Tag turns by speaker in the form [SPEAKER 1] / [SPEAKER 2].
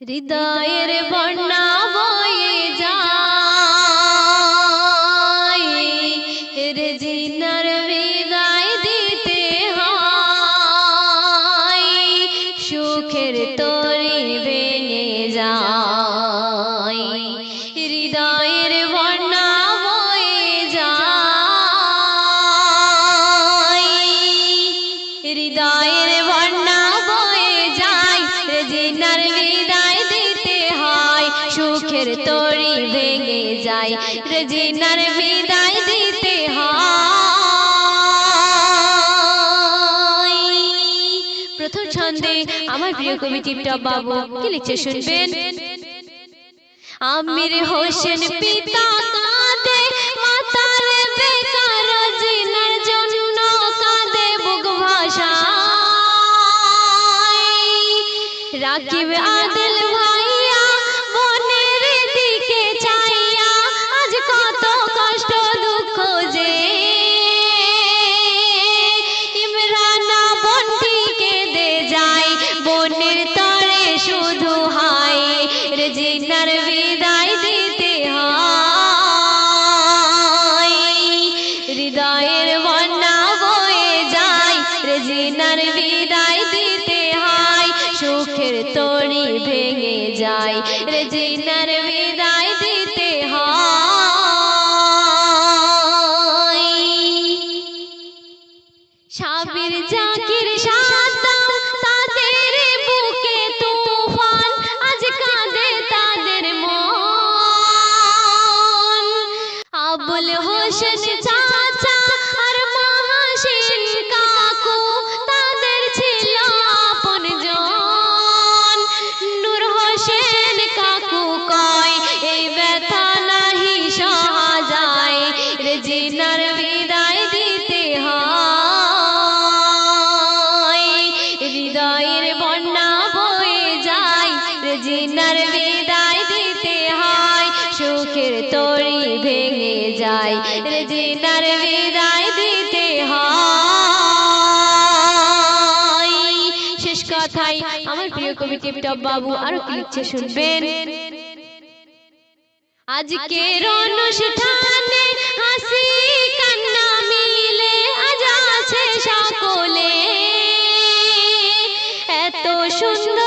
[SPEAKER 1] হৃদয়ের বন্যা বয়ে যায় রে জিনার বিদায় দিতে হয় সুখের তরি ভেঙে যায় হৃদয়ের বন্যা বয়ে যায় হৃদয়ের বন্যা বয়ে যায় রে জিনার বিদায় দিতে হয় সুখের তরি ভেঙে যায় রে জিনার বিদায় দিতে হয়। প্রথম ছন্দে আমার প্রিয় কবি টিপটপ বাবু কি লিখছে শুনবেন। আমির হোসেন পিতা কাঁদে মাতার বেকার জিনার জন্য কাঁদে বুক ভাষায় রাকিব আদিল ভাইয়া বনের দিকে চাইয়া আজ কত কষ্ট দুঃখ যে ইমরানা বন্টিকে দে যায় বনের তরে শুধু হায় রে জিনার বিদায় দিতে হয় হৃদয়ের বন্যা বয়ে যায় রে জিনার বিদায় দিতে হয় সুখের তরি ভেঙে যায় রে জিনার বিদায় দিতে হয়। সাবির জাকির সাদ্দাম তাদের বুকে তুফান আজ কাঁদে তাদের মন আবুল হোসেন চাচা আর মহাসিন কাকু তাদের ছিল আপনজন নূর হোসেন কাকু কয় এই ব্যথা নাহি সহা যায় রে জিনার বিদায় দিতে হয় হৃদয়ের বন্যা বয়ে যায় রে জিনার বিদায় দিতে হয় সুখের তরি ভেঙে যায় রে জিনার বিদায় দিতে হয়। শেষ কথায় আমার প্রিয় কবি টিপটপ বাবু আরো কি লিখছে শুনবেন। আজকের অনুষ্ঠানে হাসি কান্না মিলে আজ আছে সকলে এত সুন্দর